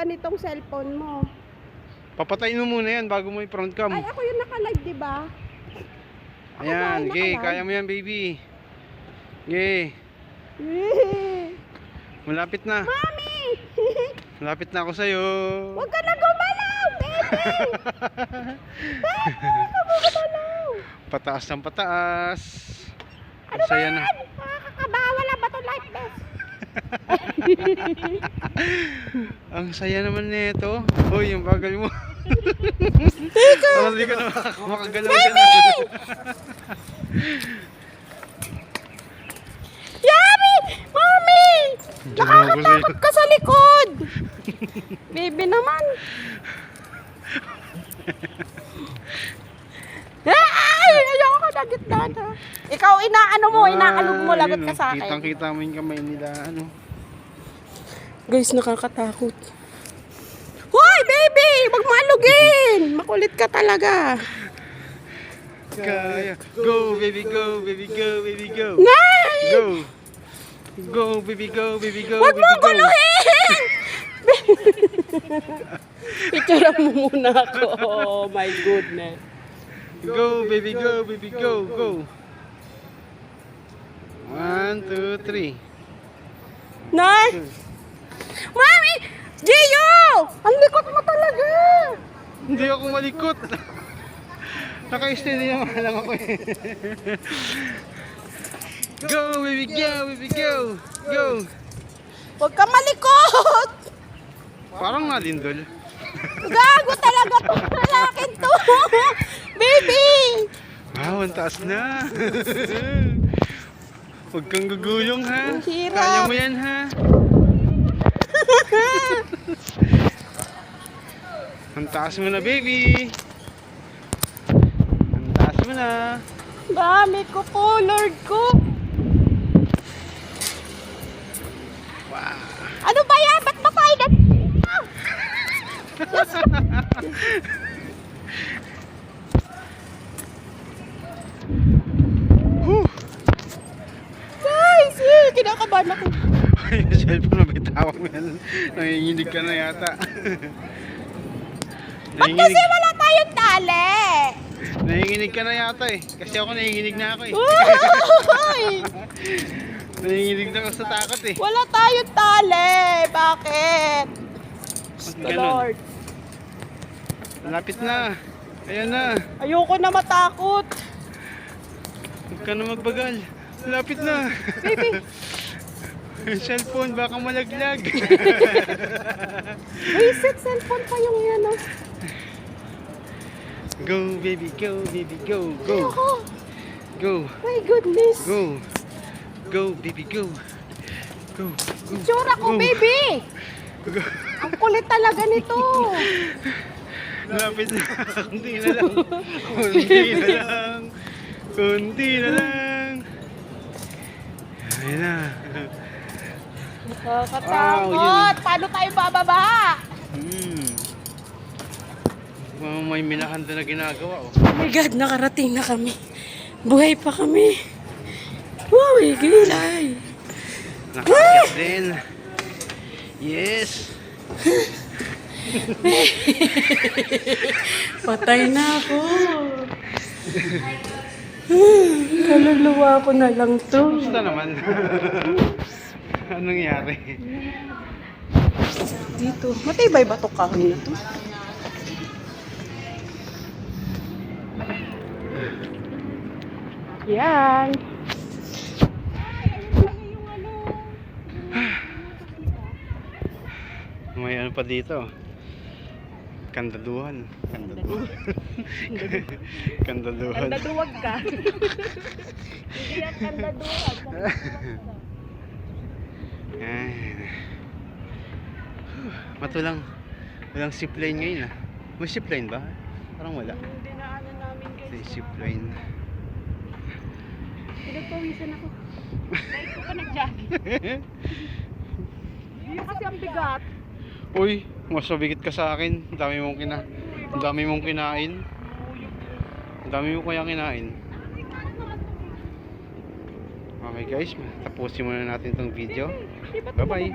nitong cellphone mo. Papatayin mo muna yan bago mo i-front cam. Ay, ako yung naka-live, di ba? Ayan, okay, kaya mo yan, baby. Okay. Malapit na. Mami! Malapit na ako sa'yo. Huwag ka na gumalaw, baby! Baby, huwag ka gumalaw! Pataas ng pataas. Ano ba Saya yan? na. Nakakabawal ang bato like this. Ang saya naman nito. Hoy, yung bagal mo. Hindi ka na makagalaw dyan. Yari! Mami! Diyan ako sa'yo. Nakakatakot ka sa likod! Baby naman. Ay! Ayoko ka na gitna na. Ikaw inaano mo, inaalog mo, lagot ka sa akin. Kitang-kita mo yung kamay nila, ano. Guys, nakakatakot. Hoy, baby! Huwag maalugin! Makulit ka talaga. Kaya. Go, baby, go, baby, go, baby, go. Nay! Go. Go, baby, go, baby, go, Huwag baby, mo go. guluhin! Picture mo muna ako. Oh my goodness. Go, baby, go, baby, go, go. 1, 2, 3. Nay! Mami! Gio! Ang likot mo talaga! Hindi ako malikot. Naka-steady naman lang ako eh. Go, baby, go, baby, go. Go. Huwag ka malikot! Parang nalindol. Gago talaga tong lalaking to! Baby! Wow, ang taas na. Huwag kang gugulong ha. Ang hirap. Kaya mo yan ha. Ang taas mo na, baby. Ang taas mo na. Dami ko po, Lord ko! Wow. Ano ba yan? Ba't ba tayo nag... Whew. Guys! Kinakabahan ako. Yung cellphone na bitawag mo yan. Nanginginig ka na yata. Ba't kasi wala tayong tali? Nanginginig ka na yata eh. Kasi ako nanginginig na ako eh. Uy! Nanginginig na ako sa takot eh. Wala tayong tali. Bakit? Ganun. Lord. Malapit na. Ayan na. Ayoko na matakot. Huwag ka na magbagal. Malapit na. Baby. Yung cellphone baka malaglag. Reset cellphone pa yung yan. Oh. Go baby, go baby, go, go. Ayoko. Go, My goodness. go. Go baby, go. Go, go. Tsura ko, Go. baby. Go. Ang kulit talaga nito. Malapit na. Kunti na lang. Kunti na lang. Kunti na lang. Ayan na. Nakakatakot. Wow, Paano tayo bababa? May minahanda na ginagawa oh. Oh my God, nakarating na kami. Buhay pa kami. Wow, gilay. Nakakit din. Yes. Patay na ako. Kaluluwa ko na lang to. Basta naman. Anong nangyari? Dito. Matibay ba ito kahoy na to? Yan. May ano pa dito? Kandaduhan. Kandaduhan. Kandaduhan. Kandaduwag ka. Hindi yan kandaduwag. Ay. Matulang. Walang zipline ngayon ah. May zipline ba? Parang wala. Hindi na ano namin guys. May zipline. Pinagpawisan ako. Dahil ko pa nag-jogging. Hindi kasi ang bigat. Uy, mas mabigit ka sa akin. Ang dami mong kinain. Ang dami mo kaya kinain. Okay guys, tapusin muna natin itong video. Bye bye.